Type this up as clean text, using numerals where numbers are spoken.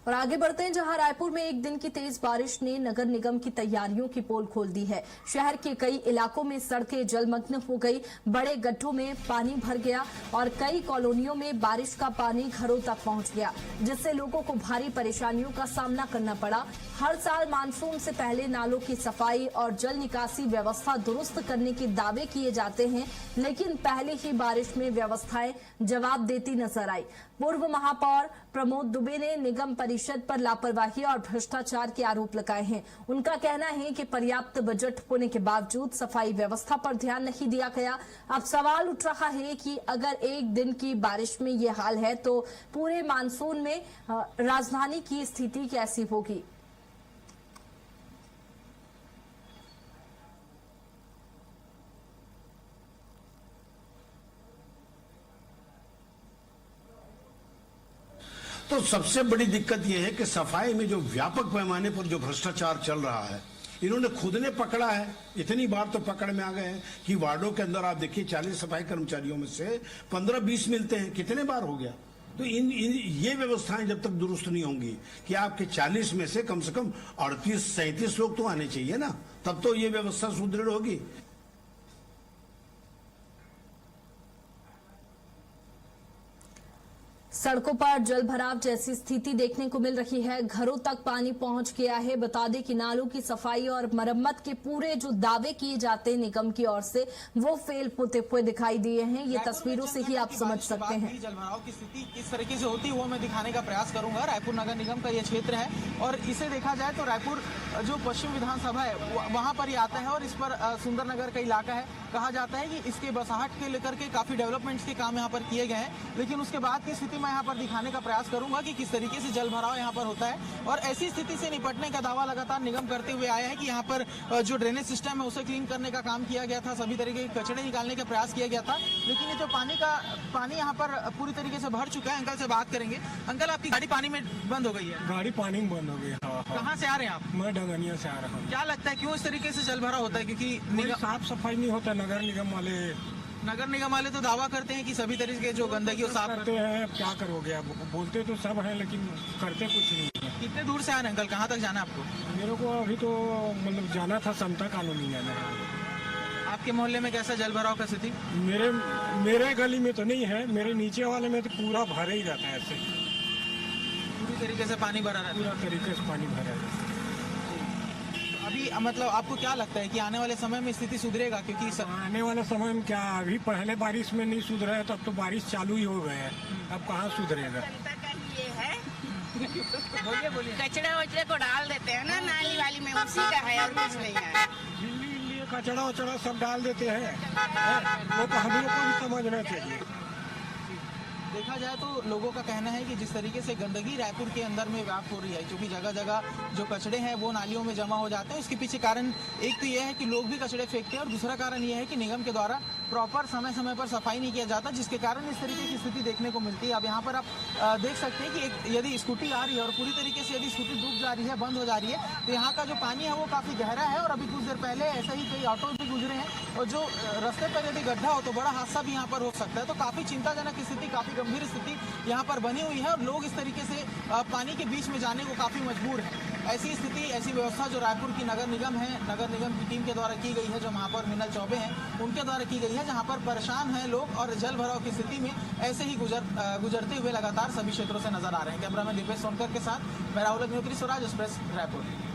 और आगे बढ़ते हैं, जहां रायपुर में एक दिन की तेज बारिश ने नगर निगम की तैयारियों की पोल खोल दी है। शहर के कई इलाकों में सड़कें जलमग्न हो गई, बड़े गड्ढों में पानी भर गया और कई कॉलोनियों में बारिश का पानी घरों तक पहुंच गया, जिससे लोगों को भारी परेशानियों का सामना करना पड़ा। हर साल मानसून से पहले नालों की सफाई और जल निकासी व्यवस्था दुरुस्त करने के दावे किए जाते हैं, लेकिन पहले ही बारिश में व्यवस्थाएं जवाब देती नजर आई। पूर्व महापौर प्रमोद दुबे ने निगम परिषद पर लापरवाही और भ्रष्टाचार के आरोप लगाए हैं। उनका कहना है कि पर्याप्त बजट होने के बावजूद सफाई व्यवस्था पर ध्यान नहीं दिया गया। अब सवाल उठ रहा है कि अगर एक दिन की बारिश में ये हाल है तो पूरे मानसून में राजधानी की स्थिति कैसी होगी। तो सबसे बड़ी दिक्कत यह है कि सफाई में जो व्यापक पैमाने पर जो भ्रष्टाचार चल रहा है, इन्होंने खुद ने पकड़ा है। इतनी बार तो पकड़ में आ गए हैं कि वार्डों के अंदर आप देखिए 40 सफाई कर्मचारियों में से 15-20 मिलते हैं। कितने बार हो गया? तो ये व्यवस्थाएं जब तक दुरुस्त नहीं होंगी कि आपके 40 में से कम 38-37 लोग तो आने चाहिए ना, तब तो ये व्यवस्था सुदृढ़ होगी। सड़कों पर जल भराव जैसी स्थिति देखने को मिल रही है, घरों तक पानी पहुंच गया है। बता दें कि नालों की सफाई और मरम्मत के पूरे जो दावे किए जाते हैं निगम की ओर से, वो फेल होते हुए दिखाई दिए हैं। ये तस्वीरों से ही आप समझ सकते हैं। जल भराव की स्थिति किस तरीके से होती है वो मैं दिखाने का प्रयास करूंगा। रायपुर नगर निगम का ये क्षेत्र है और इसे देखा जाए तो रायपुर जो पश्चिम विधानसभा है वहां पर ये आता है और इस पर सुंदर नगर का इलाका है। कहा जाता है कि इसके बसाहट के लेकर के काफी डेवलपमेंट्स के काम यहाँ पर किए गए हैं, लेकिन उसके बाद की स्थिति मैं यहाँ पर दिखाने का प्रयास करूंगा कि किस तरीके से जल भराव यहाँ पर होता है। और ऐसी स्थिति से निपटने का दावा लगातार निगम करते हुए आया है कि यहाँ पर जो ड्रेनेज सिस्टम है उसे क्लीन करने का काम किया गया था, सभी तरीके के कचड़े निकालने का प्रयास किया गया था, लेकिन ये जो पानी यहाँ पर पूरी तरीके से भर चुका है। अंकल से बात करेंगे। अंकल, आपकी गाड़ी पानी में बंद हो गई है? गाड़ी पानी में बंद हो गई है। कहाँ से आ रहे हैं आप? मैं डंगनिया से आ रहा हूँ। क्या लगता है क्यों इस तरीके से जल भराव होता है? क्योंकि साफ सफाई नहीं होता। नगर निगम वाले तो दावा करते हैं कि सभी तरीके के जो गंदगी वो साफ करते हैं। क्या करोगे आप? बोलते तो सब हैं लेकिन करते कुछ नहीं है। कितने दूर से आए अंकल? कहाँ तक जाना है आपको? मेरे को अभी तो मतलब जाना था, समता कॉलोनी जाना है। आपके मोहल्ले में कैसा जल भराव का स्थिति? मेरे गली में तो नहीं है, मेरे नीचे वाले में तो पूरा भरा ही रहता है। ऐसे पूरी तरीके से पानी भरा रहता है? पूरा तरीके से पानी भरा रहता है। अभी मतलब आपको क्या लगता है कि आने वाले समय में स्थिति सुधरेगा? क्योंकि आने वाले समय में क्या, अभी पहले बारिश में नहीं सुधरा है, तब तो बारिश चालू ही हो गए हैं, अब कहाँ सुधरेगा? ये है बोलिए कचड़ा वचड़े को डाल देते हैं ना नाली वाली में, उसी का है और कुछ नहीं है। दिल्ली कचड़ा वचड़ा सब डाल देते हैं, वो तो हम लोग को भी समझना चाहिए। देखा जाए तो लोगों का कहना है कि जिस तरीके से गंदगी रायपुर के अंदर में व्याप्त हो रही है, क्योंकि जगह जगह जो कचड़े हैं वो नालियों में जमा हो जाते हैं, उसके पीछे कारण एक तो यह है कि लोग भी कचड़े फेंकते हैं और दूसरा कारण यह है कि निगम के द्वारा प्रॉपर समय समय पर सफाई नहीं किया जाता, जिसके कारण इस तरीके की स्थिति देखने को मिलती है। अब यहाँ पर आप देख सकते हैं कि यदि स्कूटी आ रही है और पूरी तरीके से यदि स्कूटी डूब जा रही है, बंद हो जा रही है, तो यहाँ का जो पानी है वो काफ़ी गहरा है। और अभी कुछ देर पहले ऐसे ही कई ऑटो भी गुजरे हैं और जो रास्ते पर यदि गड्ढा हो तो बड़ा हादसा भी यहाँ पर हो सकता है। तो काफ़ी चिंताजनक स्थिति, काफ़ी गंभीर स्थिति यहाँ पर बनी हुई है और लोग इस तरीके से पानी के बीच में जाने को काफ़ी मजबूर है। ऐसी स्थिति, ऐसी व्यवस्था जो रायपुर की नगर निगम है, नगर निगम की टीम के द्वारा की गई है, जो महापौर मीनल चौबे हैं उनके द्वारा की गई है, जहाँ पर परेशान हैं लोग और जल भराव की स्थिति में ऐसे ही गुजरते हुए लगातार सभी क्षेत्रों से नजर आ रहे हैं। कैमरामैन दीपेश सोनकर के साथ मैं राहुल अग्निहोत्री, स्वराज एक्सप्रेस, रायपुर।